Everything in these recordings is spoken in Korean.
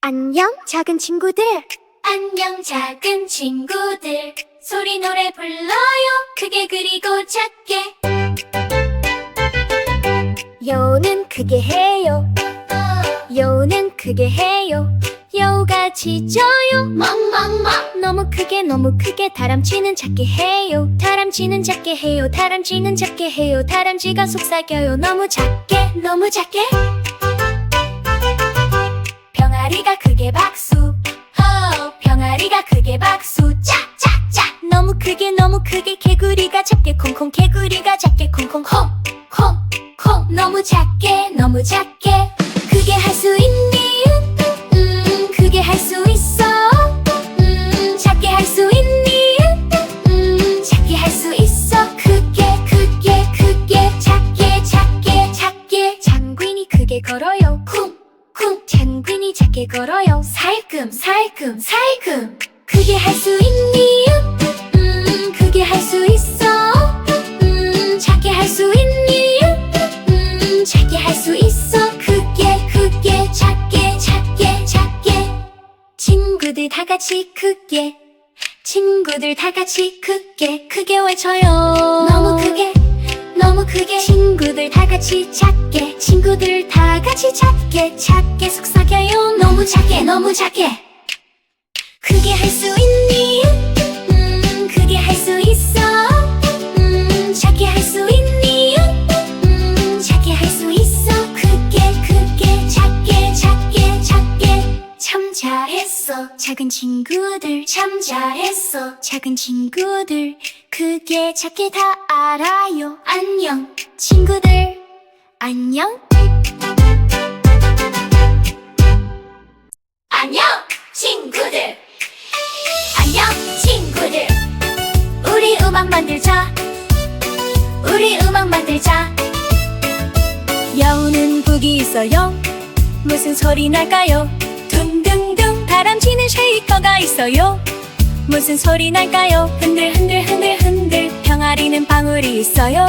안녕, 작은 친구들. 안녕 작은 친구들 소리 노래 불러요 크게 그리고 작게 여우는 크게 해요. 여우는 크게 해요. 여우가 짖어요. 멍멍멍 너무 크게 다람쥐는 작게 해요. 다람쥐는 작게 해요. 다람쥐는 작게 해요. 다람쥐가 속삭여요. 너무 작게 병아리가 크게 박수. 병아리가 크게 박수. 짝짝짝 너무 크게 개구리가 작게 콩콩. 개구리가 작게 콩콩. 콩콩콩 너무 작게 크게 할 수 있니? 크게 할 수 있어. 작게 할 수 있니? 작게 할 수 있어. 크게 작게 장군이 크게 걸어요. 쿵쿵 장군이 작게 걸어요. 살금 크게 할 수 있니? 크게 할 수 있어. 작게 할 수 있니? 작게 할 수 있어. 크게 작게 친구들 다 같이 크게. 친구들 다 같이 크게 외쳐요. 너무 크게 친구들 다 같이 작게. 친구들 다 같이 작게 속삭여요. 너무 작게 크게 할 수 있니? 크게 할 수 있어. 작게 할 수 있니? 작게 할 수 있어. 크게 작게 참 잘했어 작은 친구들. 참 잘했어 작은 친구들. 크게 작게 다 알아요. 안녕 친구들. 안녕. 안녕 친구들 안녕 친구들 우리 음악 만들자. 우리 음악 만들자. 여우는 북이 있어요. 무슨 소리 날까요? 둥둥둥. 다람쥐는 쉐이커가 있어요. 무슨 소리 날까요? 흔들. 병아리는 방울이 있어요.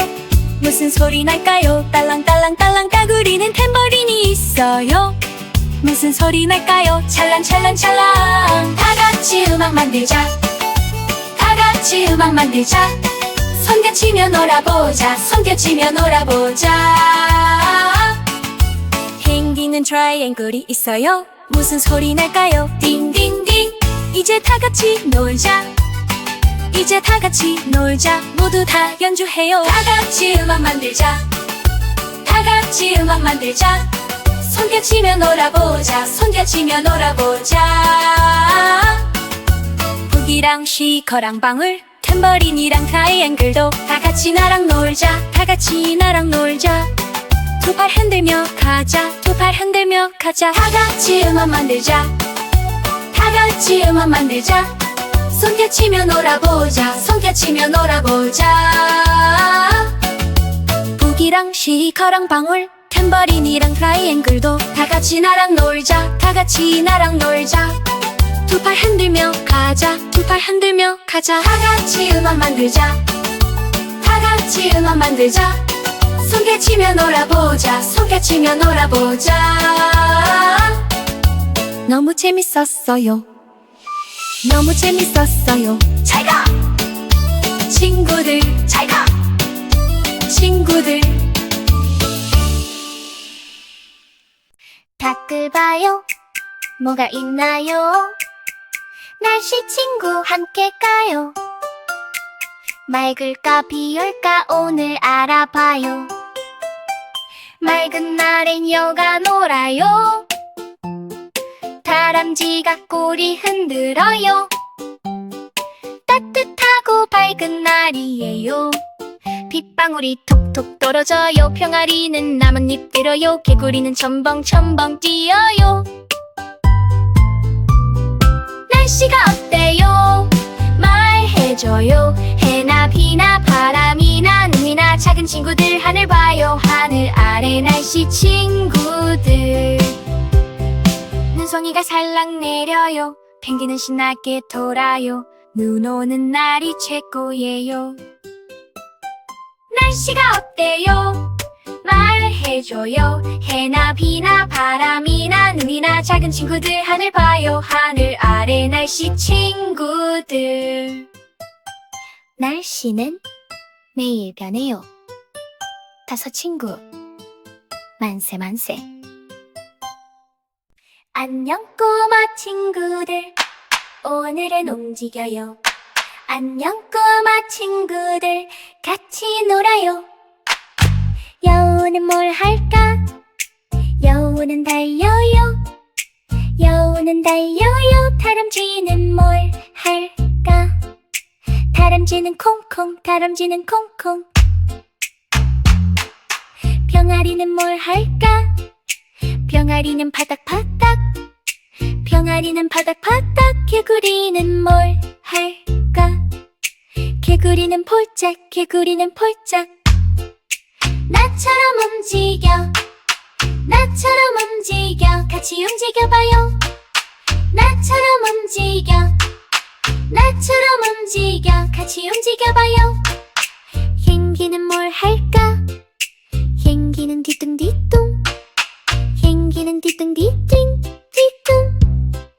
무슨 소리 날까요? 딸랑딸랑 따구리는 탬버린이 있어요. 무슨 소리 날까요? 찰랑 다 같이 음악 만들자. 다 같이 음악 만들자. 손뼉치며 놀아보자. 펭귄은 트라이앵글이 있어요. 무슨 소리 날까요? 딩딩딩. 이제 다 같이 놀자. 모두 다 연주해요. 다 같이 음악 만들자. 손뼉치며 놀아보자. 북이랑 시커랑 방울, 탬버린이랑 트라이앵글도 다 같이 나랑 놀자. 두 팔 흔들며 가자. 다 같이 음악 만들자. 손뼉치며 놀아보자. 북이랑 시커랑 방울, 탬버린이랑 트라이앵글도 다 같이 나랑 놀자. 두 팔 흔들며 가자. 다 같이 음악 만들자. 손뼉치며 놀아보자. 너무 재밌었어요. 잘가 친구들. 밖을 봐요. 뭐가 있나요? 날씨 친구 함께 가요. 맑을까 비올까 오늘 알아봐요. 맑은 날엔 여가 놀아요. 다람쥐가 꼬리 흔들어요. 따뜻하고 밝은 날이에요. 빗방울이 톡톡 떨어져요. 병아리는 나뭇잎 들어요. 개구리는 첨벙 뛰어요. 날씨가 어때요? 말해줘요. 해나 비나 바람이나 눈이나 작은 친구들 하늘 봐요. 하늘 아래 날씨 친구들. 눈송이가 살랑 내려요. 펭귄은 신나게 돌아요. 눈 오는 날이 최고예요. 날씨가 어때요? 말해 해줘요. 해나 비나 바람이나 눈이나 작은 친구들 하늘 봐요. 하늘 아래 날씨 친구들. 날씨는 매일 변해요. 다섯 친구 만세 만세. 안녕 꼬마 친구들, 오늘은 움직여요. 안녕 꼬마 친구들, 같이 놀아요. 여우는 뭘 할까? 여우는 달려요. 여우는 달려요. 다람쥐는 뭘 할까? 다람쥐는 콩콩, 다람쥐는 콩콩. 병아리는 뭘 할까? 병아리는 파닥파닥. 병아리는 파닥파닥. 개구리는 뭘 할까? 개구리는 폴짝, 개구리는 폴짝. 나처럼 움직여, 나처럼 움직여. 같이 움직여봐요. 나처럼 움직여, 나처럼 움직여. 같이 움직여봐요. 펭귄은 뭘 할까? 펭귄은 뒤뚱뒤뚱. 펭귄은 뒤뚱뒤뚱. 뒤뚱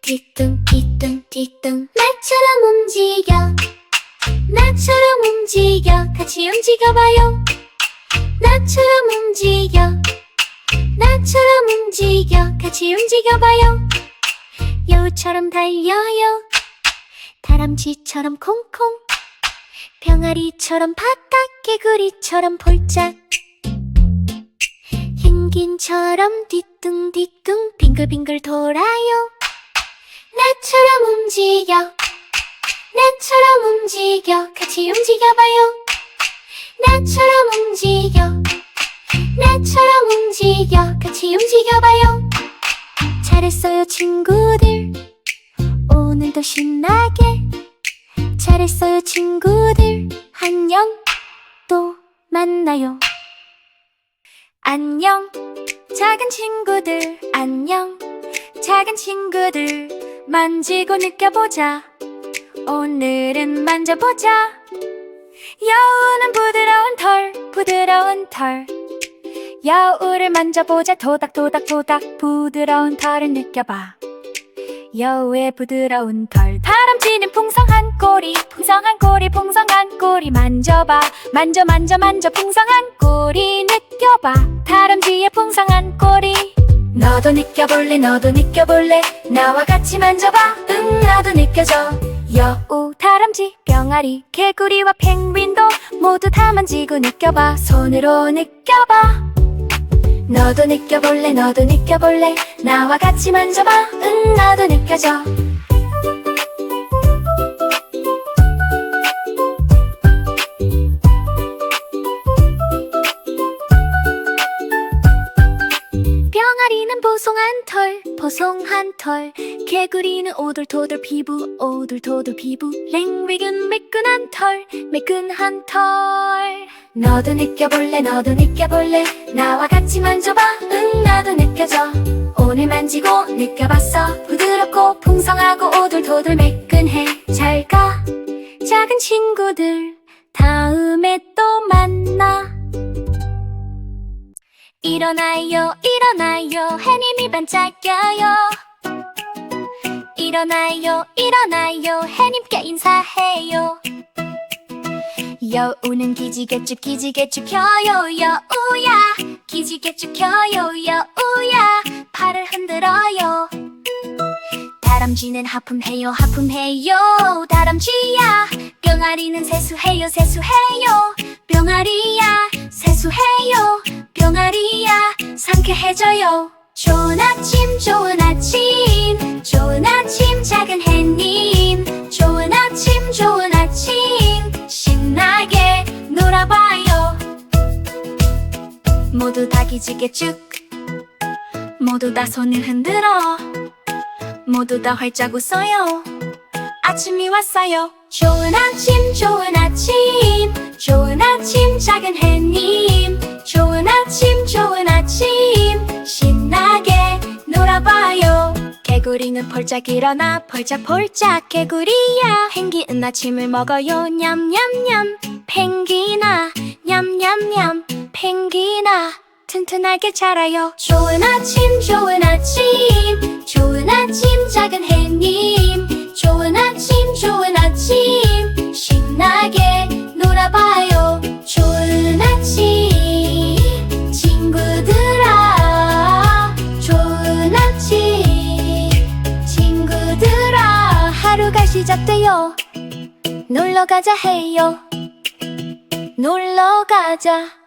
뒤뚱 뒤뚱 뒤뚱. 나처럼 움직여, 나처럼 움직여. 같이 움직여봐요. 나처럼 움직여, 나처럼 움직여. 같이 움직여봐요. 여우처럼 달려요. 다람쥐처럼 콩콩. 병아리처럼 파닥. 개구리처럼 폴짝. 펭귄처럼 뒤뚱뒤뚱 빙글빙글 돌아요. 나처럼 움직여, 나처럼 움직여. 같이 움직여봐요. 나처럼 움직여, 나처럼 움직여. 같이 움직여봐요. 잘했어요 친구들, 오늘도 신나게. 잘했어요 친구들, 안녕, 또 만나요. 안녕 작은 친구들, 안녕 작은 친구들. 만지고 느껴보자, 오늘은 만져보자. 여우는 부드러운 털, 부드러운 털. 여우를 만져보자. 토닥토닥토닥 부드러운 털을 느껴봐. 여우의 부드러운 털. 다람쥐는 풍성한 꼬리, 풍성한 꼬리, 풍성한 꼬리. 만져봐. 만져 만져 만져 풍성한 꼬리 느껴봐. 다람쥐의 풍성한 꼬리. 너도 느껴볼래, 너도 느껴볼래. 나와 같이 만져봐. 응, 나도 느껴져. 여우, 다람쥐, 병아리, 개구리와 펭귄도 모두 다 만지고 느껴봐. 손으로 느껴봐. 너도 느껴볼래, 너도 느껴볼래. 나와 같이 만져봐. 응, 나도 느껴져. 병아리는 보송한 털, 보송한 털. 개구리는 오돌토돌 피부, 오돌토돌 피부. 랭귀는 매끈한 털, 매끈한 털. 너도 느껴볼래, 너도 느껴볼래. 나와 같이 만져봐. 응, 나도 느껴져. 오늘 만지고 느껴봤어. 부드럽고 풍성하고 오돌토돌 매끈해. 잘가 작은 친구들, 다음에 또 만나. 일어나요, 일어나요. 해님이 반짝여요. 일어나요, 일어나요. 해님께 인사해요. 여우는 기지개쭉 기지개쭉 켜요. 여우야 기지개쭉 켜요. 여우야 팔을 흔들어요. 다람쥐는 하품해요, 하품해요. 다람쥐야. 병아리는 세수해요, 세수해요. 병아리야 세수해요. 병아리야 상쾌해져요. 좋은 아침, 좋은 아침. 좋은 아침 작은 해님. 좋은 아침, 좋은 아침. 신나게 놀아봐요. 모두 다 기지개쭉, 모두 다 손을 흔들어. 모두 다 활짝 웃어요. 아침이 왔어요. 좋은 아침, 좋은 아침. 좋은 아침 작은 해님. 좋은 아침, 좋은 아침. 신나게 놀아봐요. 개구리는 폴짝 일어나 폴짝폴짝. 개구리야. 펭귄은 아침을 먹어요. 냠냠냠. 펭귄아 냠냠냠. 펭귄아 튼튼하게 자라요. 좋은 아침 좋은 아침 좋은 아침 작은 해님 좋은 아침 좋은 아침 신나게 놀아봐요. 좋은 아침 친구들아 좋은 아침 친구들아 하루가 시작돼요. 놀러가자 해요. 놀러가자.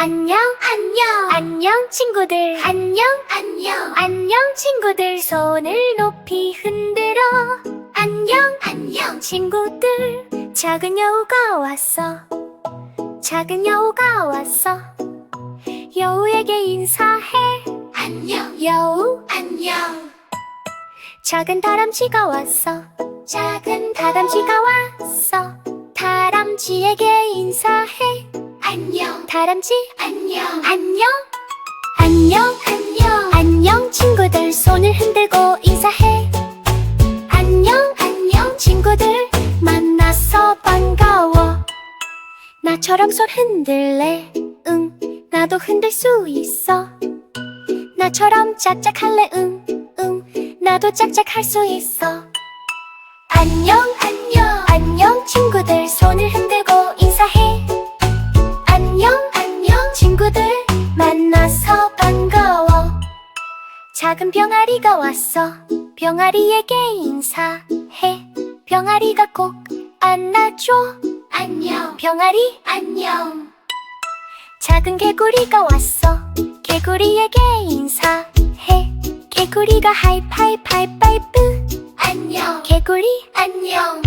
안녕 안녕 안녕 친구들 안녕 안녕 안녕 친구들 손을 높이 흔들어 안녕 안녕 친구들 작은 여우가 왔어 작은 여우가 왔어 여우에게 인사해 안녕 여우 안녕 작은 다람쥐가 왔어 작은 다람쥐가 왔어 다람쥐에게 인사해 안녕 다람쥐 안녕 안녕 안녕 안녕 안녕 친구들 손을 흔들고 인사해 안녕 안녕 친구들 만나서 반가워 나처럼 손 흔들래 응 나도 흔들 수 있어 나처럼 짝짝할래 응 나도 짝짝할 수 있어 안녕 안녕 안녕 친구들 손을 흔들고 인사해 안녕 안녕 친구들 만나서 반가워 작은 병아리가 왔어 병아리에게 인사해 병아리가 꼭 안아줘 안녕 병아리 안녕 작은 개구리가 왔어 개구리에게 인사해 개구리가 하이파이브 안녕 개구리 안녕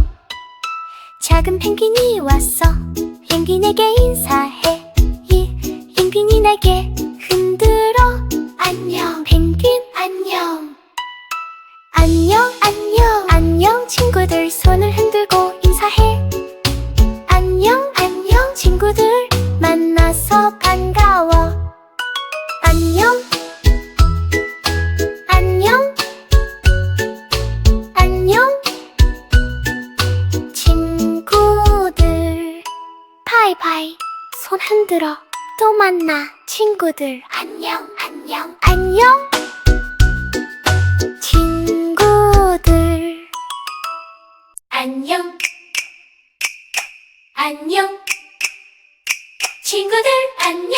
작은 펭귄이 왔어 펭귄에게 인사해 이 펭귄이 날개 흔들어 안녕 펭귄 안녕 안녕 안녕 안녕 친구들 손을 흔들고 인사해 안녕 안녕 친구들 만나서 반가워 안녕 안녕 안녕 친구들 바이바이 손 흔들어 또 만나 친구들 안녕 안녕 안녕 친구들 안녕 안녕 친구들 안녕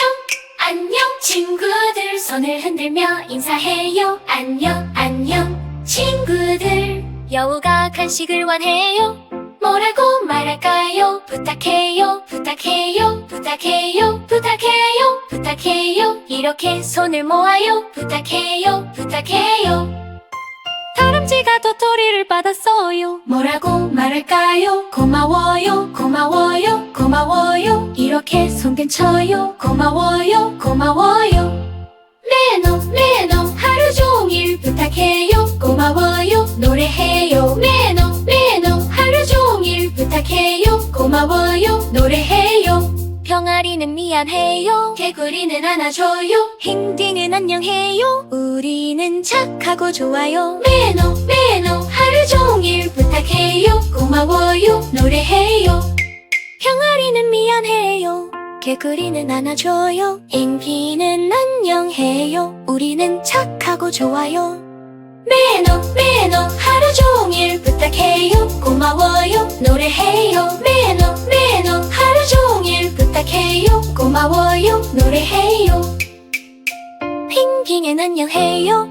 안녕 친구들 손을 흔들며 인사해요 안녕 안녕 친구들 여우가 간식을 원해요 뭐라고 말할까요 부탁해요 부탁해요 부탁해요 부탁해요 부탁해요 이렇게 손을 모아요 부탁해요 부탁해요 다람쥐가 도토리를 받았어요 뭐라고 말할까요 고마워요 고마워요 고마워요 이렇게 손 근쳐요 고마워요 고마워요 매너 매너 하루 종일 부탁해요 고마워요 노래해요 매너 매너 하루 종일 부탁해요 고마워요 노래해요 병아리는 미안해요 개구리는 안아줘요 펭귄은 안녕해요 우리는 착하고 좋아요 매너 매너 하루 종일 부탁해요 고마워요 노래해요 병아리는 미안해요 개구리는 안아줘요 펭귄은 안녕해요 우리는 착하고 좋아요 매너 매너 하루 종일 부탁해요 고마워요 노래해요 매너 매너 하루 종일 부탁해요 고마워요 노래해요 펭귄은 안녕해요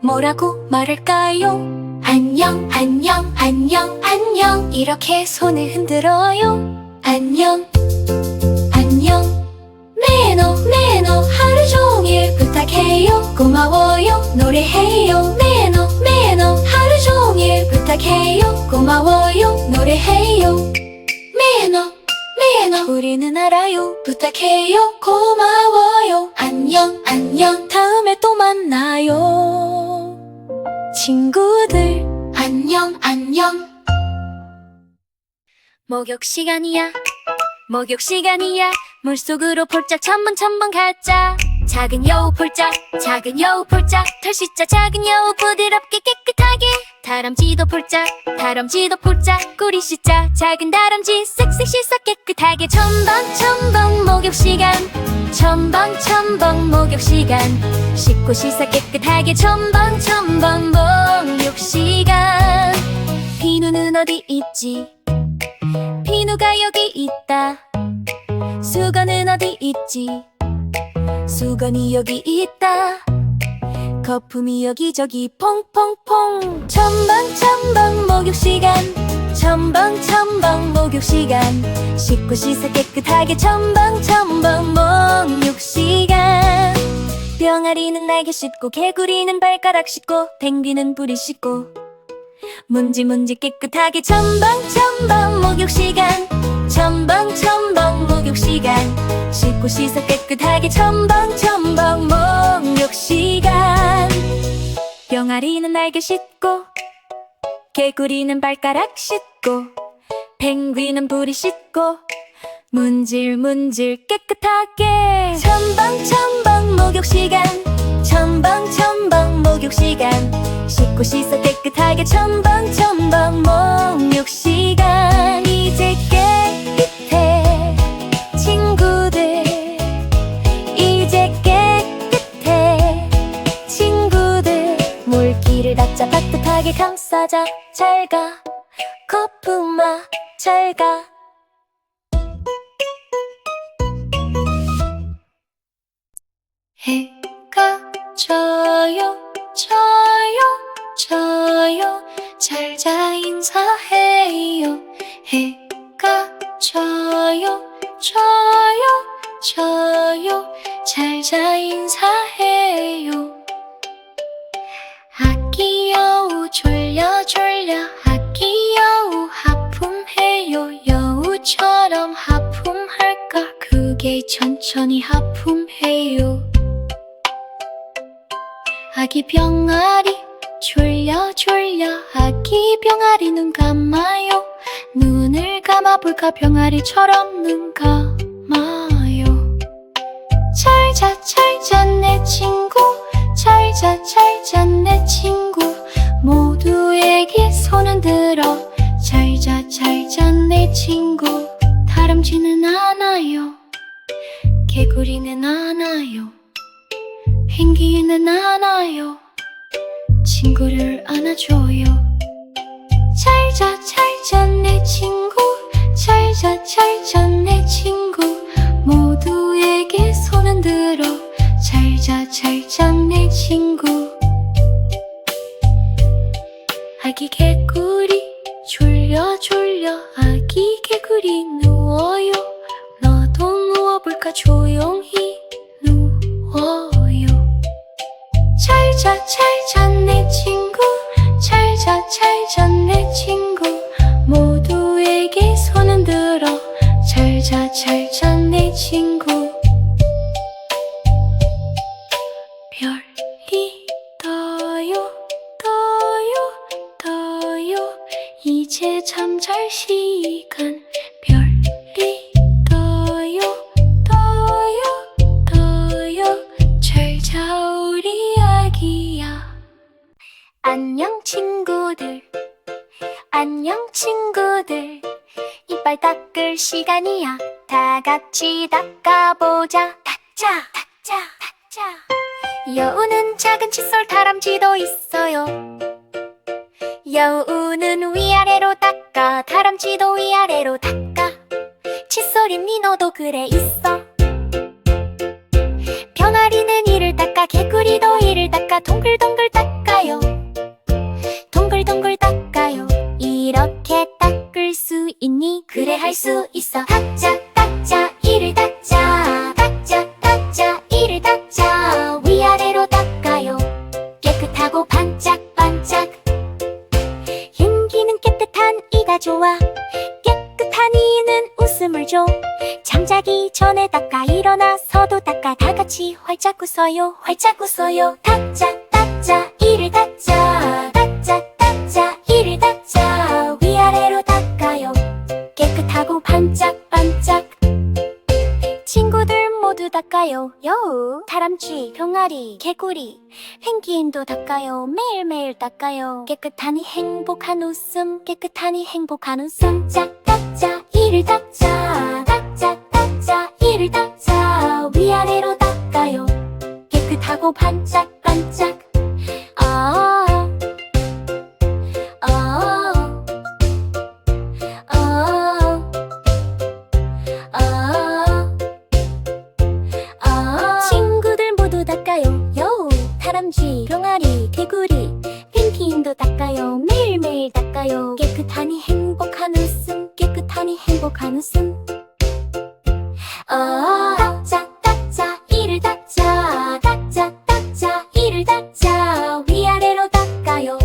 뭐라고 말할까요 안녕 안녕 안녕 안녕 이렇게 손을 흔들어요 안녕 안녕 매너 매너 하루 종일 부탁해요 고마워요 노래해요 매너 매너 하루 종일 부탁해요 고마워요 노래해요 매너 매너 우리는 알아요 부탁해요 고마워요 안녕 안녕 다음에 또 만나요 친구들 안녕 안녕 목욕 시간이야 목욕 시간이야 물속으로 폴짝 첨벙 가자 작은 여우 폴짝 털 씻자 작은 여우 부드럽게 깨끗하게 다람쥐도 폴짝 다람쥐도 폴짝 꼬리 씻자 작은 다람쥐 쓱쓱 씻어 깨끗하게 첨벙 목욕 시간 첨벙 목욕 시간 씻고 씻어 깨끗하게 첨벙 목욕 시간 비누는 어디 있지 비누가 여기 있다 수건은 어디 있지 수건이 여기 있다 거품이 여기저기 퐁퐁퐁 첨벙 목욕 시간 첨벙 목욕 시간 씻고 씻어 깨끗하게 첨벙 목욕 시간 병아리는 날개 씻고 개구리는 발가락 씻고 펭귄은 뿌리 씻고 문지 깨끗하게 첨벙 목욕 시간 첨벙 목욕 시간 씻고 씻어 깨끗하게 첨벙 목욕 시간 병아리는 날개 씻고 개구리는 발가락 씻고 펭귄은 뿌리 씻고 문질 깨끗하게 첨벙 목욕 시간 첨벙 목욕 시간 씻고 씻어 깨끗하게 첨벙 목욕 시간 이제 깨끗해 친구들 이제 깨끗해 친구들 물기를 닦자 따뜻하게 감싸자 잘가 거품아 잘가 해가 져요 잘자 인사해요 해가 져요 잘자 인사해요 아기여우 졸려 아기여우 하품해요 여우처럼 하품할까 그게 천천히 하품해요 아기 병아리 졸려 아기 병아리 눈 감아요 눈을 감아볼까 병아리처럼 눈 감아요 잘자 내 친구 잘자 내 친구 모두에게 손은 들어 잘자 내 친구 다람쥐는 안아요 개구리는 안아요 펭귄은 안아요 친구를 안아줘요 잘자 내 친구 잘자 내 친구 모두에게 손은 들어 잘자 내 친구 아기 개구리 졸려 아기 개구리 누워요 너도 누워볼까 조용히 누워요 잘자 내 친구 잘자 내 친구 모두에게 손은 들어 잘자 내 친구 별이 떠요 이제 잠잘 시간 별이 떠요 잘자 우리 아기야 안녕 친구들 이빨 닦을 시간이야 다 같이 닦아보자 닦자 여우는 작은 칫솔 다람쥐도 있어요 여우는 위아래로 닦아 다람쥐도 위아래로 닦아 칫솔이니 너도 그래 있어 병아리는 이를 닦아 개구리도 이를 닦아 동글동글 닦아요 동글동글 닦아요 이렇게 닦을 수 있니 그래 할 수 있어 닦자 이를 닦자 이를 닦자 위아래로 닦아요 깨끗하고 반짝반짝 윤기는 깨끗한 이가 좋아 깨끗한 이는 웃음을 줘 잠자기 전에 닦아 일어나서도 닦아 다 같이 활짝 웃어요 닦자 이를 닦자 이를 닦자 위아래로 닦아요 깨끗하고 반짝반짝 친구들 모두 닦아요 여우 다람쥐 다람쥐, 병아리, 개구리, 펭귄도 닦아요. 매일매일 닦아요. 깨끗하니 행복한 웃음, 깨끗하니 행복한 웃음. 짝짝짝 이를 닦자, 닦자 이를 닦자. 위아래로 닦아요. 깨끗하고 반짝반짝. 아, 아, 아, 친구들 모두 닦아요. 여우, 다람쥐, 병아리, 개구리, 펭귄도 닦아요. 매일매일 닦아요. 깨끗하니 행복한 웃음, 깨끗하니 행복한 웃음. 닦자 이를 닦자, 닦자 이를 닦자. 위아래로 닦아요.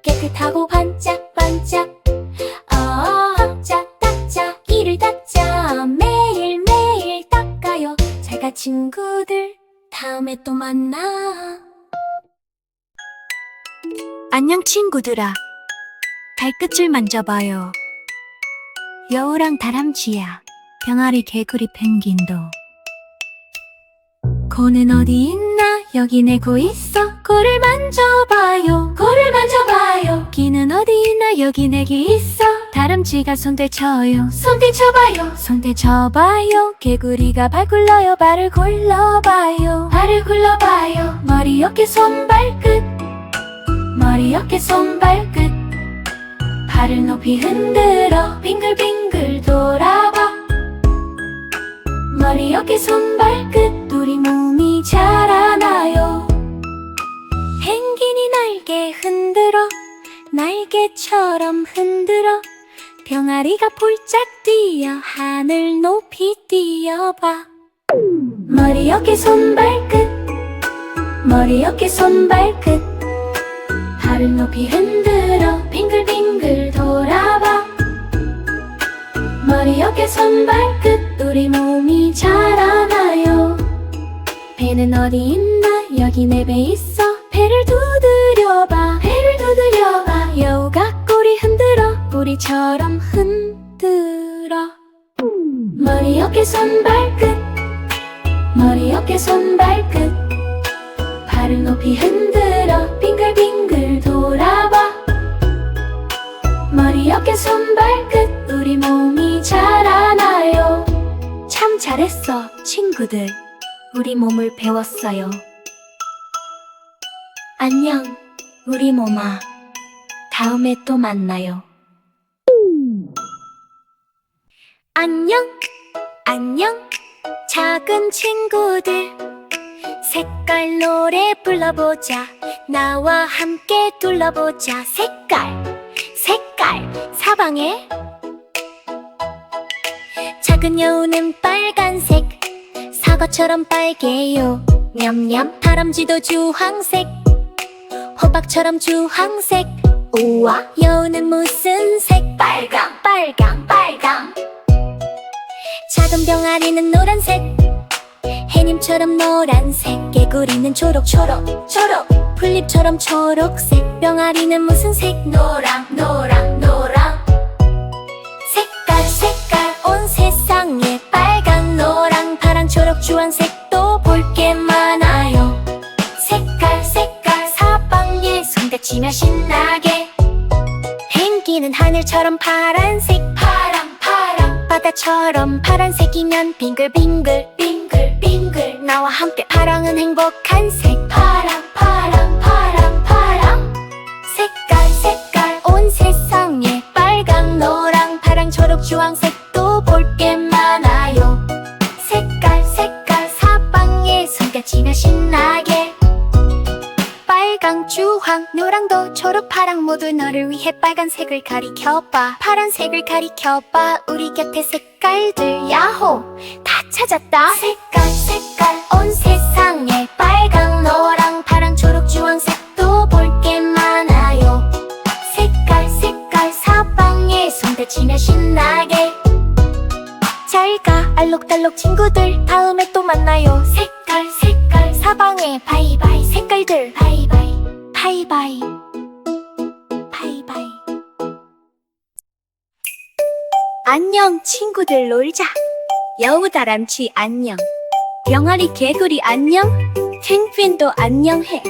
깨끗하고 반짝반짝. 닦자 이를 닦자. 매일매일 닦아요. 잘가 친구들, 다음에 또 만나. 안녕 친구들아. 발끝을 만져봐요. 여우랑 다람쥐야, 병아리, 개구리, 펭귄도. 코는 어디 있나? 여기 내 코 있어. 코를 만져봐요. 코를 만져봐요. 귀는 어디 있나? 여기 내 귀 있어. 다람쥐가 손 대쳐요. 손 대쳐봐요. 손 대쳐봐요. 개구리가 발 굴러요. 발을 굴러봐요. 발을 굴러봐요. 머리, 어깨, 손, 발끝. 머리, 어깨, 손, 발끝. 발을 높이 흔들어 빙글빙글 돌아봐. 머리, 어깨, 손, 발끝. 우리 몸이 자라나요. 펭귄이 날개 흔들어 날개처럼 흔들어. 병아리가 폴짝 뛰어 하늘 높이 뛰어봐. 머리, 어깨, 손, 발끝. 머리, 어깨, 손, 발끝. 발을 높이 흔들어 빙글빙글 돌아봐. 머리, 어깨, 손, 발끝. 우리 몸이 자라나요. 배는 어디 있나? 여기 내 배 있어. 배를 두드려봐. 배를 두드려봐. 여우가 꼬리 흔들어 꼬리처럼 흔들어. 머리, 어깨, 손, 발끝. 머리, 어깨, 손, 발끝. 발을 높이 흔들어 빙글빙글 돌아봐. 머리, 어깨, 손, 발끝. 우리 몸이 자라나요. 참 잘했어 친구들. 우리 몸을 배웠어요. 안녕 우리 몸아. 다음에 또 만나요. 안녕 안녕 작은 친구들. 색깔 노래 불러보자. 나와 함께 둘러보자. 색깔 사방에. 작은 여우는 빨간색. 사과처럼 빨개요. 냠냠. 다람쥐도 주황색. 호박처럼 주황색. 우와. 여우는 무슨 색? 빨강. 작은 병아리는 노란색. 해님처럼 노란색. 개구리는 초록. 풀잎처럼 초록색. 병아리는 무슨 색? 노랑. 색깔 온 세상에. 빨강, 노랑, 파랑, 초록, 주황색도 볼 게 많아요. 색깔 사방에 손대치며 신나게. 펭귄은 하늘처럼 파란색. 파랑 바다처럼 파란색이면 빙글빙글 나와 함께. 파랑은 행복한 색. 파랑 색깔 온 세상에. 빨강, 노랑, 파랑, 초록, 주황색도 볼 게 많아요. 색깔 사방에 손가치며 신나게. 빨강, 주황, 노랑도 초록, 파랑 모두 너를 위해 빨간색을 가리켜봐. 파란색을 가리켜봐. 우리 곁에 색깔들 야호 다 찾았다. 색깔 온 세상에. 빨강, 노랑, 파랑, 초록, 주황색도 볼 게 많아요. 색깔 사방에 손대치며 신나게. 잘가 알록달록 친구들. 다음에 또 만나요. 색깔 사방에. 바이바이 색깔들. 바이바이. 안녕 친구들. 놀자. 여우, 다람쥐 안녕. 병아리 개구리 안녕, 펭귄도 안녕해.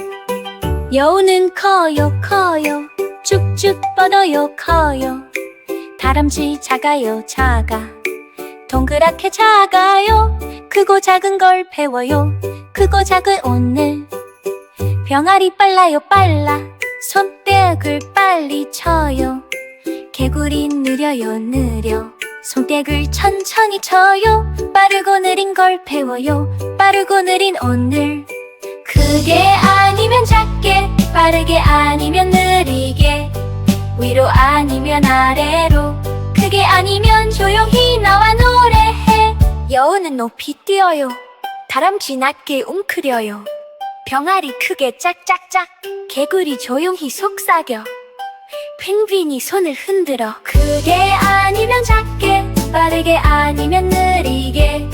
여우는 커요 커요, 쭉쭉 뻗어요 커요. 다람쥐 작아요 작아, 동그랗게 작아요. 크고 작은 걸 배워요, 크고 작은 오늘. 병아리 빨라요 빨라, 손뼉을 빨리 쳐요. 개구리 느려요 느려, 손뼉을 천천히 쳐요. 빠르고 느린 걸 배워요, 빠르고 느린 오늘. 크게 아니면 작게, 빠르게 아니면 느리게, 위로 아니면 아래로, 크게 아니면 조용히 나와 노래해. 여우는 높이 뛰어요, 다람쥐 낮게 웅크려요. 병아리 크게 짝짝짝, 개구리 조용히 속삭여. 펭귄이 손을 흔들어. 크게 아니면 작게, 빠르게 아니면 느리게,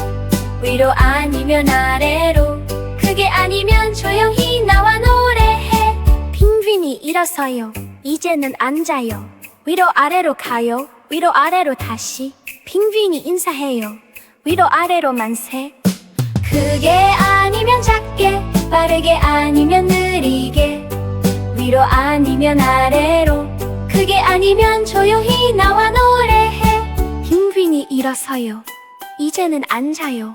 위로 아니면 아래로, 크게 아니면 조용히 나와 노래해. 펭귄이 일어서요, 이제는 앉아요. 위로 아래로 가요, 위로 아래로 다시. 펭귄이 인사해요, 위로 아래로 만세. 크게 아니면 작게, 빠르게 아니면 느리게, 위로 아니면 아래로, 크게 아니면 조용히 나와 노래해. 펭귄이 일어서요, 이제는 앉아요.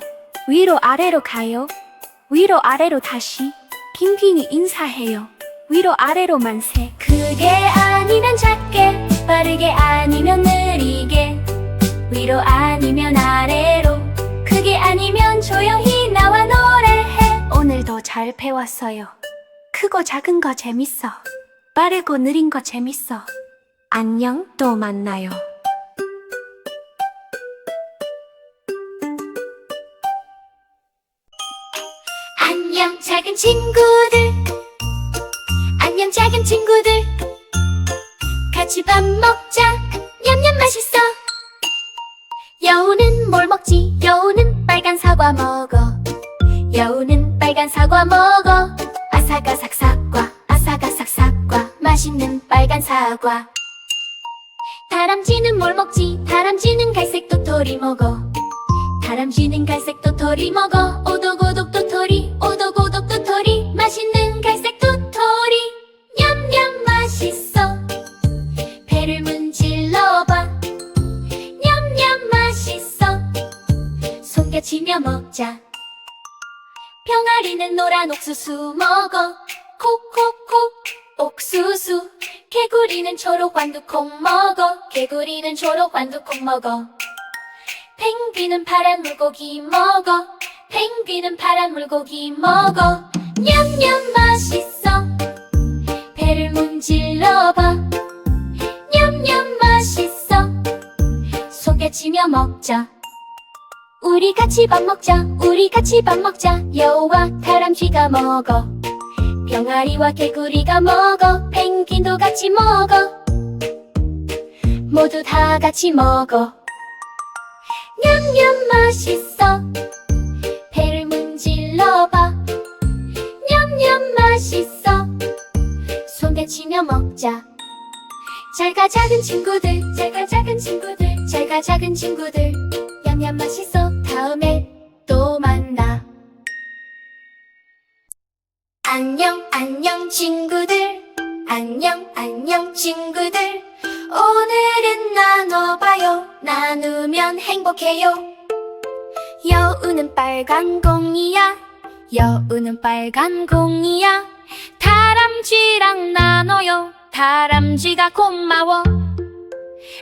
위로 아래로 가요, 위로 아래로 다시. 펭귄이 인사해요, 위로 아래로 만세. 크게 아니면 작게, 빠르게 아니면 느리게, 위로 아니면 아래로, 크게 아니면 조용히 나와 노래해. 오늘도 잘 배웠어요. 크고 작은 거 재밌어, 빠르고 느린 거 재밌어. 안녕, 또 만나요. 안녕 작은 친구들, 안녕 작은 친구들. 같이 밥 먹자, 냠냠 맛있어. 여우는 뭘 먹지? 여우는 빨간 사과 먹어. 여우는 빨간 사과 먹어. 아삭아삭 사과, 아삭아삭 사과, 맛있는 빨간 사과. 다람쥐는 뭘 먹지? 다람쥐는 갈색 도토리 먹어. 다람쥐는 갈색 도토리 먹어. 오독오독 도토리, 오독오독 도토리, 맛있는 갈색 도토리. 냠냠 맛있어. 배를 문질러봐. 냠냠 맛있어. 손뼉치며 먹자. 병아리는 노란 옥수수 먹어. 콕콕콕 옥수수. 개구리는 초록 완두콩 먹어. 개구리는 초록 완두콩 먹어. 펭귄은 파란 물고기 먹어. 펭귄은 파란 물고기 먹어. 냠냠 맛있어. 배를 문질러봐. 냠냠 맛있어. 손뼉치며 먹자. 우리 같이 밥 먹자. 우리 같이 밥 먹자. 여우와 다람쥐가 먹어. 병아리와 개구리가 먹어. 펭귄도 같이 먹어. 모두 다 같이 먹어. 냠냠 맛있어. 배를 문질러봐. 냠냠 맛있어. 손대치며 먹자. 잘가 작은 친구들, 잘가 작은 친구들, 잘가 작은 친구들. 냠냠 맛있어. 다음에 또 만나. 안녕 안녕 친구들, 안녕 안녕 친구들. 오늘은 나눠봐요. 나누면 행복해요. 여우는 빨간 공이야. 여우는 빨간 공이야. 다람쥐랑 나눠요. 다람쥐가 고마워.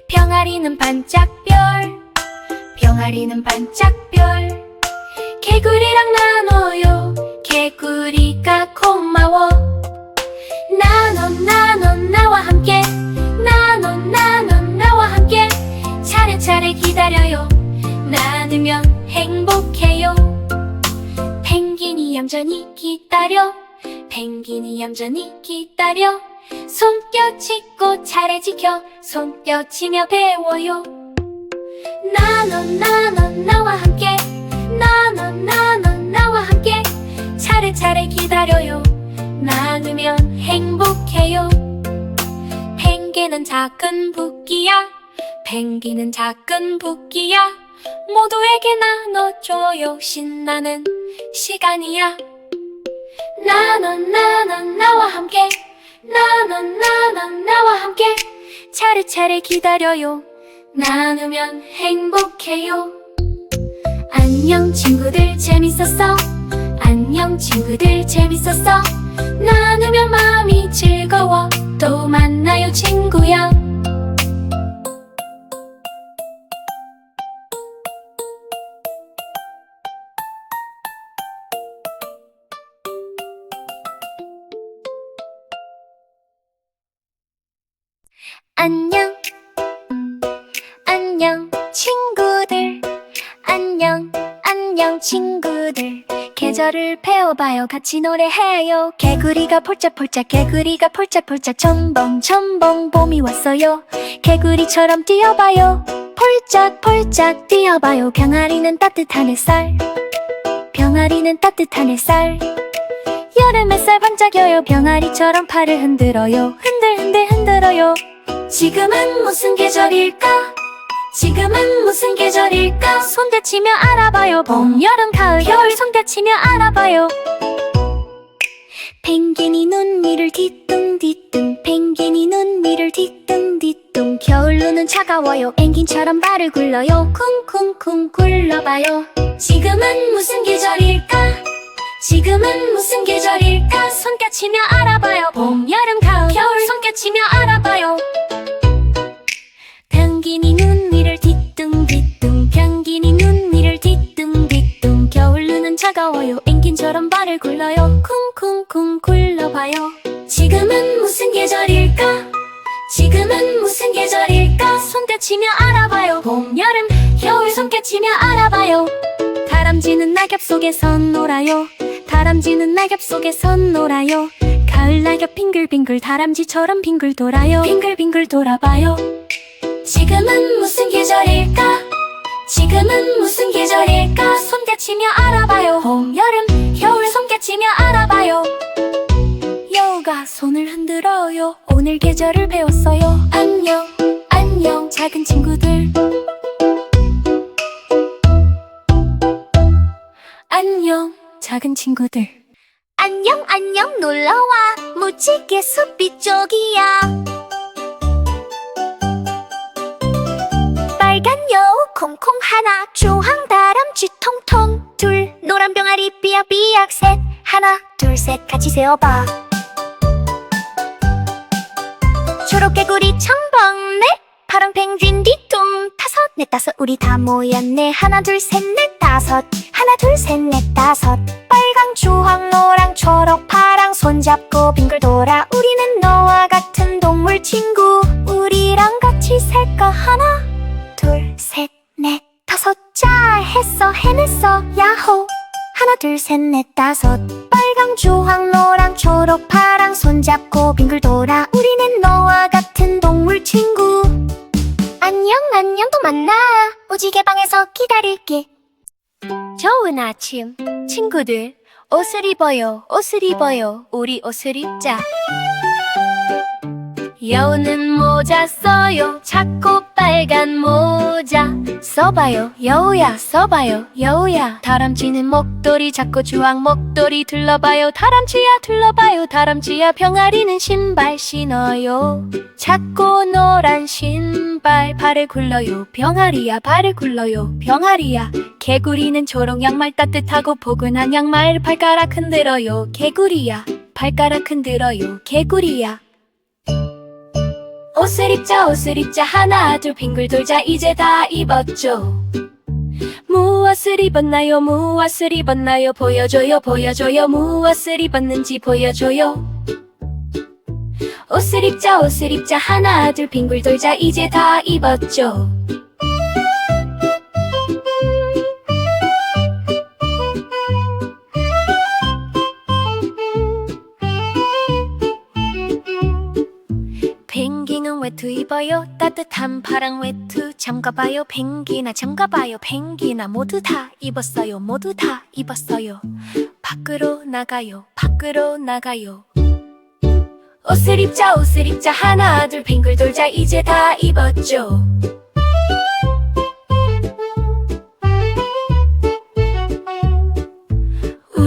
병아리는 반짝별. 병아리는 반짝별. 개구리랑 나눠요. 개구리가 고마워. 나눠 나와 함께. 나눠 나와 함께. 차례차례 기다려요. 나누면 행복해요. 펭귄이 얌전히 기다려. 펭귄이 얌전히 기다려. 손뼉치고 차례 지켜. 손뼉치며 배워요. 나눠 나와 함께. 나눠 나와 함께. 차례차례 기다려요. 나누면 행복해요. 펭귄은 작은 붓기야. 펭귄은 작은 붓기야. 모두에게 나눠줘요. 신나는 시간이야. 나와 함께 나와 함께 차례차례 기다려요. 나누면 행복해요. 안녕 친구들 재밌었어. 안녕 친구들 재밌었어. 나누면 마음이 즐거워. 또 만나요 친구야. 안녕 친구들. 안녕 친구들. 계절을 배워봐요. 같이 노래해요. 개구리가 폴짝폴짝 개구리가 폴짝폴짝 첨벙 봄이 왔어요. 개구리처럼 뛰어봐요. 폴짝폴짝 뛰어봐요. 병아리는 따뜻한 햇살. 병아리는 따뜻한 햇살. 여름 햇살 반짝여요. 병아리처럼 팔을 흔들어요. 흔들어요. 지금은 무슨 계절일까? 지금은 무슨 계절일까? 손대치며 알아봐요. 봄, 여름, 가을, 겨울 손대치며 알아봐요. 펭귄이 눈 위를 뒤뚱뒤뚱. 펭귄이 눈 위를 뒤뚱뒤뚱. 겨울 눈은 차가워요. 펭귄처럼 발을 굴러요. 쿵쿵쿵 굴러봐요. 지금은 무슨 계절일까? 지금은 무슨 계절일까? 손뼉치며 알아봐요. 봄, 여름, 가을, 겨울 손뼉치며 알아봐요. penguin이 눈 위를 뒤뚱뒤뚱. penguin이 눈 위를 뒤뚱뒤뚱. 겨울 눈은 차가워요. 펭귄처럼 발을 굴러요. 쿵쿵쿵 굴러봐요. 지금은 무슨 계절일까? 지금은 무슨 계절일까? 손뼉치며 알아봐요. 봄, 여름, 겨울 손뼉치며 알아봐요. 다람쥐는 낙엽 속에서 놀아요. 다람쥐는 낙엽 속에서 놀아요. 가을 낙엽 빙글빙글 다람쥐처럼 빙글 돌아요. 빙글빙글 돌아봐요. 지금은 무슨 계절일까? 지금은 무슨 계절일까? 손뼉치며 알아봐요. 봄, 여름, 겨울 손뼉치며 알아봐요. 여우가 손을 흔들어요. 오늘 계절을 배웠어요. 안녕 작은 친구들. 안녕 작은 친구들. 안녕 놀러와. 무지개 숲이 쪽이야. 빨간 여우 콩콩 하나. 주황 다람쥐 통통 둘. 노란 병아리 삐약삐약 셋. 하나 둘 셋 같이 세어봐. 초록 개구리 첨벙 넷. 파랑 펭귄 뒤뚱 다섯. 넷 다섯 우리 다 모였네. 하나 둘 셋 넷 다섯. 하나 둘 셋 넷 다섯. 빨강 주황 노랑 초록 파랑 손잡고 빙글 돌아. 우리는 너와 같은 동물 친구. 우리랑 같이 살까? 하나 둘 셋 넷 다섯. 잘 했어 해냈어 야호. 하나 둘 셋 넷 다섯. 빨강 주황 노랑 초록 파랑 손잡고 빙글 돌아. 우리는 너와 같은 동물 친구. 안녕 또 만나. 무지개 방에서 기다릴게. 좋은 아침 친구들. 옷을 입어요. 우리 옷을 입자. 여우는 모자 써요. 작고 빨간 모자 써봐요. 여우야 써봐요. 여우야. 다람쥐는 목도리 작고 주황 목도리 둘러봐요. 다람쥐야 둘러봐요. 다람쥐야. 병아리는 신발 신어요. 작고 노란 신발 발을 굴러요. 병아리야 발을 굴러요. 병아리야. 개구리는 초록 양말 따뜻하고 포근한 양말 발가락 흔들어요. 개구리야 발가락 흔들어요. 개구리야. 옷을 입자 하나 둘 빙글 돌자. 이제 다 입었죠. 무엇을 입었나요? 보여줘요. 무엇을 입었는지 보여줘요. 옷을 입자 하나 둘 빙글 돌자. 이제 다 입었죠. 펭귄은 외투 입어요. 따뜻한 파랑 외투 잠가봐요. 펭귄아 잠가봐요. 펭귄아 모두 다 입었어요. 밖으로 나가요. 옷을 입자 하나 둘 빙글 돌자. 이제 다 입었죠.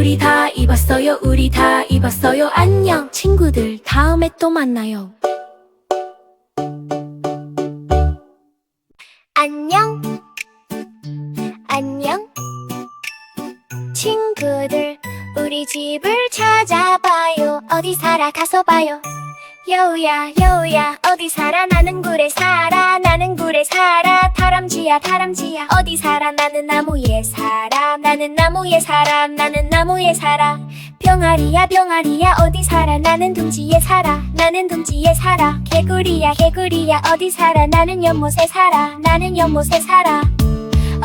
우리 다 입었어요. 우리 다 입었어요. 안녕 친구들, 다음에 또 만나요. 안녕. 안녕. 친구들, 우리 집을 찾아봐요. 어디 살아 가서 봐요. 여우야 여우야 어디 살아. 나는 굴에 살아. 나는 굴에 살아. 다람쥐야 다람쥐야 어디 살아. 나는 나무에 살아. 나는 나무에 살아. 나는 나무에 살아. 병아리야 병아리야 어디 살아. 나는 둥지에 살아. 나는 둥지에 살아. 개구리야 개구리야 어디 살아. 나는 연못에 살아. 나는 연못에 살아.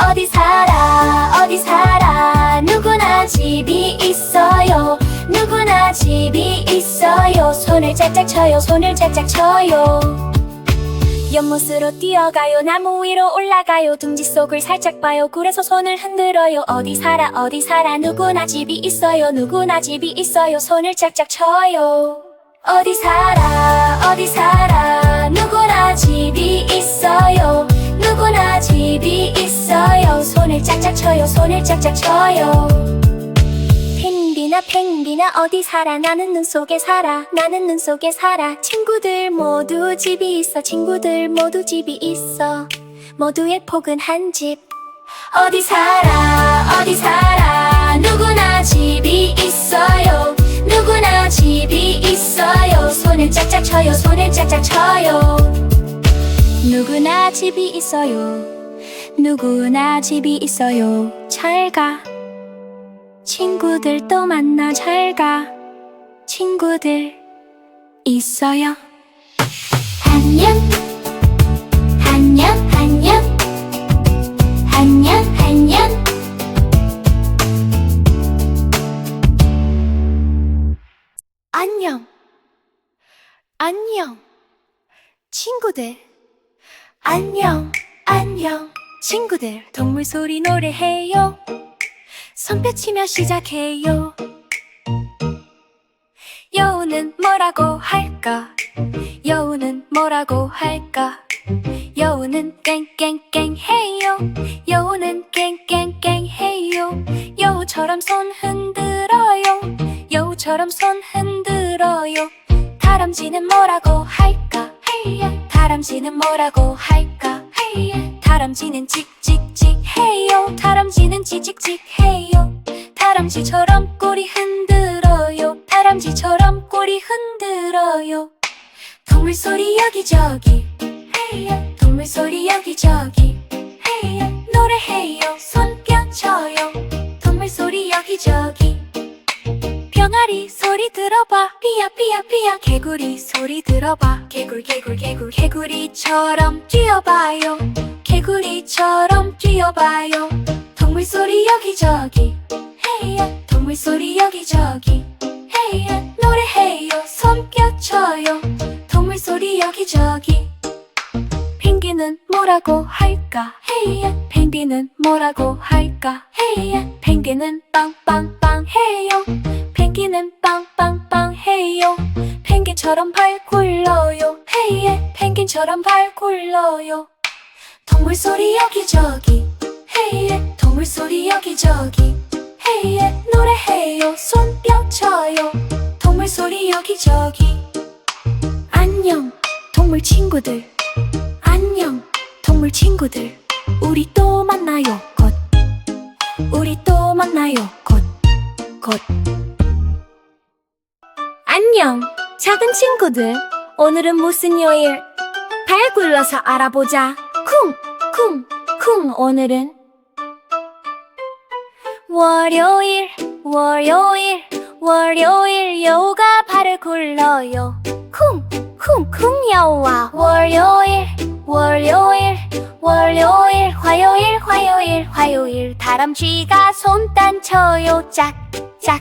어디 살아 어디 살아. 누구나 집이 있어요. 누구나 집이 있어요. 손을 짝짝 쳐요. 손을 짝짝 쳐요. 연못으로 뛰어가요. 나무 위로 올라가요. 둥지 속을 살짝 봐요. 굴에서 손을 흔들어요. 어디 살아 어디 살아. 누구나 집이 있어요. 누구나 집이 있어요. 손을 짝짝 쳐요. 어디 살아 어디 살아. 누구나 집이 있어요. 누구나 집이 있어요. 손을 짝짝 쳐요. 손을 짝짝 쳐요. 펭귄아 펭귄아 어디 살아. 나는 눈 속에 살아. 나는 눈 속에 살아. 친구들 모두 집이 있어. 친구들 모두 집이 있어. 모두의 포근한 집. 어디 살아 어디 살아. 누구나 집이 있어요. 누구나 집이 있어요. 손을 짝짝 쳐요. 손을 짝짝 쳐요. 누구나 집이 있어요. 누구나 집이 있어요. 잘가 친구들, 또 만나. 잘가 친구들 있어요. 안녕 안녕 안녕 안녕 안녕. 안녕 안녕 친구들. 안녕 안녕 친구들. 동물 소리 노래해요. 손뼉치며 시작해요. 여우는 뭐라고 할까. 여우는 뭐라고 할까. 여우는 깽깽깽 해요. 여우는 깽깽깽 해요. 여우처럼 손 흔들어요. 여우처럼 손 흔들어요. 다람쥐는 뭐라고 할까. 다람쥐는 뭐라고 할까. 다람쥐는 찍찍찍 해요. 다람쥐는 지직직 해요. 다람쥐처럼 꼬리 흔들어요. 다람쥐처럼 꼬리 흔들어요. 동물 소리 여기저기. 동물 소리 여기저기. 노래해요. 손뼉 쳐요. 동물 소리 여기저기. 병아리 소리 들어봐. 삐야 삐야 삐야. 개구리 소리 들어봐. 개굴 개굴 개굴. 개구리처럼 뛰어봐요. 개구리처럼 뛰어봐요. 동물 소리 여기저기. 동물 소리 여기저기. 노래해요. 손뼉 쳐요. 동물 소리 여기저기. 펭귄은 뭐라고 할까. 펭귄은 뭐라고 할까. 펭귄은 빵빵빵 해요. 펭귄은 빵빵빵 해요. 펭귄처럼 발 굴러요. 펭귄처럼 발 굴러요. 동물 소리 여기저기. 동물 소리 여기저기. 노래해요. 손뼉 쳐요. 동물 소리 여기저기. 안녕 동물 친구들. 안녕 동물 친구들. 우리 또 만나요. 곧. 우리 또 만나요. 곧. 곧. 안녕 작은 친구들. 오늘은 무슨 요일? 발 굴러서 알아보자. 쿵 쿵. 오늘은 월요일. 월요일. 월요일. 여우가 발을 굴러요. 쿵쿵쿵. 여우와 월요일. 월요일. 월요일. 화요일. 화요일. 화요일. 다람쥐가 손단 쳐요. 짝짝짝.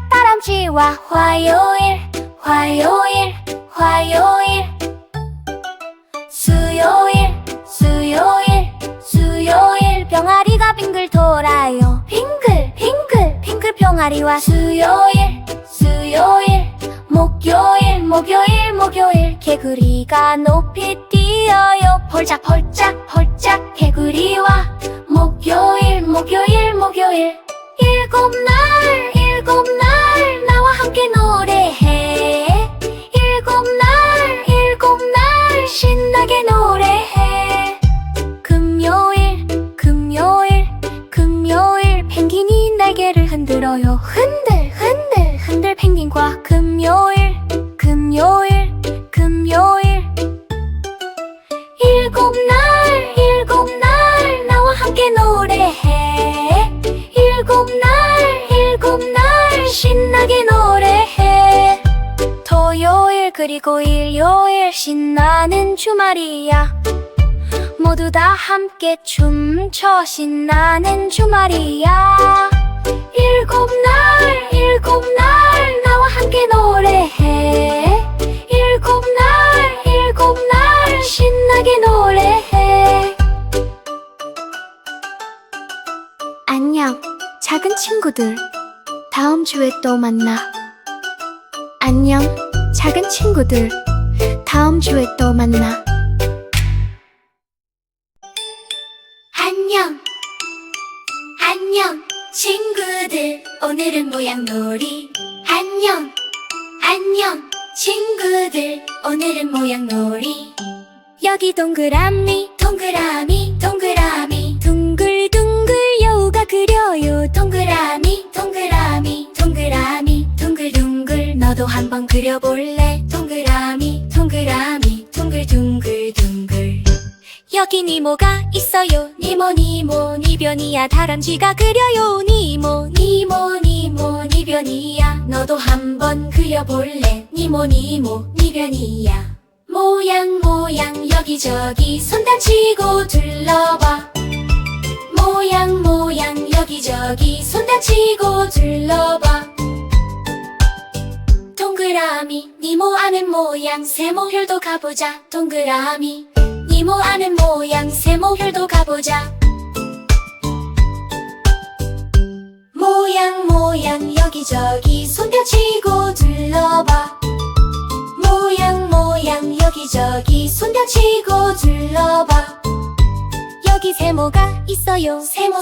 다람쥐와 화요일. 화요일. 화요일. 수요일. 수요일. 수요일. 병아리가 빙글 돌아요. 빙글 빙글 빙글. 병아리와 수요일. 수요일. 목요일. 목요일. 목요일. 개구리가 높이 뛰어요. 폴짝 폴짝 폴짝. 개구리와 목요일. 목요일. 목요일. 일곱 날 일곱 날 나와 함께 노래해. 일곱 날 신나게 노래해. 금요일 펭귄이 날개를 흔들어요. 흔들 펭귄과 금요일 일곱 날 나와 함께 노래해. 일곱 날 신나게 노래해. 토요일 그리고 일요일 신나는 주말이야. 모두 다 함께 춤춰 신나는 주말이야. 일곱 날 나와 함께 노래해. 일곱 날 신나게 노래해. 안녕, 작은 친구들. 다음 주에 또 만나. 안녕, 작은 친구들. 다음 주에 또 만나. 안녕 친구들, 오늘은 모양놀이. 안녕 친구들, 오늘은 모양놀이. 여기 동그라미 둥글둥글 여우가 그려요. 동그라미 둥글둥글 너도 한번 그려볼래? 동그라미 둥글둥글. 여기 니모가 있어요. 니모 니변이야. 다람쥐가 그려요. 니모 니변이야. 너도 한번 그려볼래? 니모 니변이야. 모양 여기저기 손 다치고 둘러봐. 모양 여기저기 손 다치고 둘러봐. 동그라미 니모 아는 모양 세모혈도 가보자. 동그라미 니모 아는 모양 세모혈도 가보자. 모양 여기저기 손 펴치고 둘러봐. 모양 여기저기 손 펴치고 둘러봐. 여기 세모가 있어요. 세모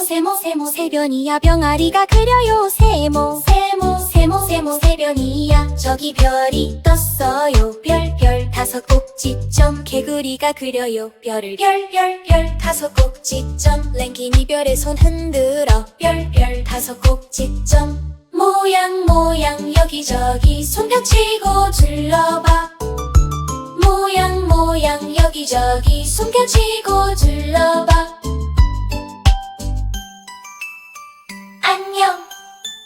세변이야. 병아리가 그려요. 세모 세변이야. 저기 별이 떴어요. 별 다섯 꼭지점. 개구리가 그려요. 별을 별 다섯 꼭지점. 랭귀니 별에 손 흔들어. 별 다섯 꼭지점. 모양 여기저기 손 펴치고 둘러봐. 모양 여기저기 손 펴치고 둘러봐.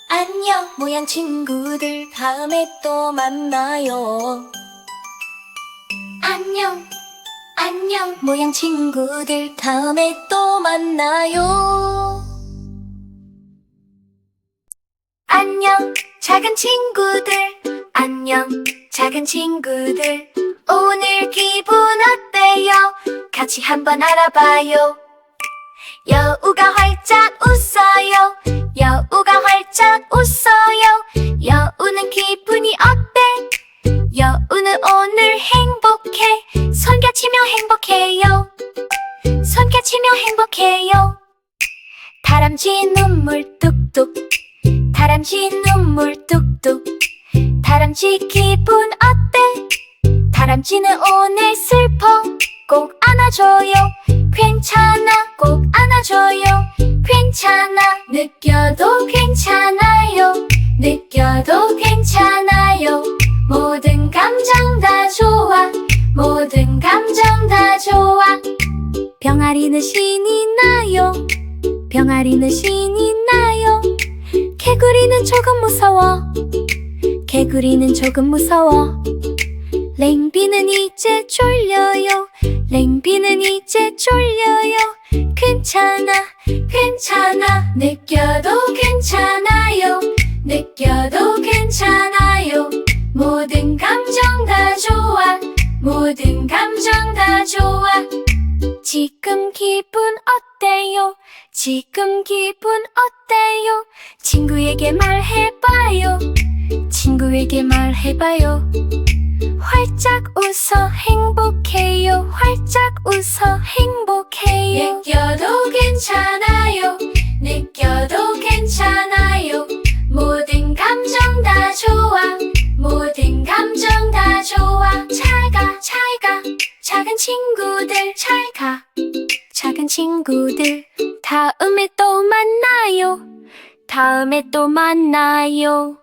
안녕 모양 친구들, 다음에 또 만나요. 안녕 모양 친구들, 다음에 또 만나요. 안녕 작은 친구들, 안녕 작은 친구들. 오늘 기분 어때요? 같이 한번 알아봐요. 여우가 활짝 웃어요. 여우가 활짝 웃어요. 여우는 기분이 어때? 여우는 오늘 행복해. 손뼉치며 행복해요. 손뼉치며 행복해요. 다람쥐 눈물 뚝뚝. 다람쥐 눈물 뚝뚝. 다람쥐 기분 어때? 다람쥐는 오늘 슬퍼. 꼭 안아줘요. 괜찮아. 꼭 안아줘요. 괜찮아. 느껴도 괜찮아요. 느껴도 괜찮아요. 모든 감정 다 좋아. 모든 감정 다 좋아. 병아리는 신이 나요. 병아리는 신이 나요. 개구리는 조금 무서워. 개구리는 조금 무서워. 랭비는 이제 졸려요. 랭비는 이제 졸려요. 괜찮아. 괜찮아. 느껴도 괜찮아요. 느껴도 괜찮아요. 모든 감정 다 좋아. 모든 감정 다 좋아. 지금 기분 어때요? 지금 기분 어때요? 친구에게 말해봐요. 친구에게 말해봐요. 활짝 웃어 행복해요. 활짝 웃어 행복해요. 느껴도 괜찮아요. 느껴도 괜찮아요. 모든 작은 친구들 잘 가. 작은 친구들 다음에 또 만나요. 다음에 또 만나요.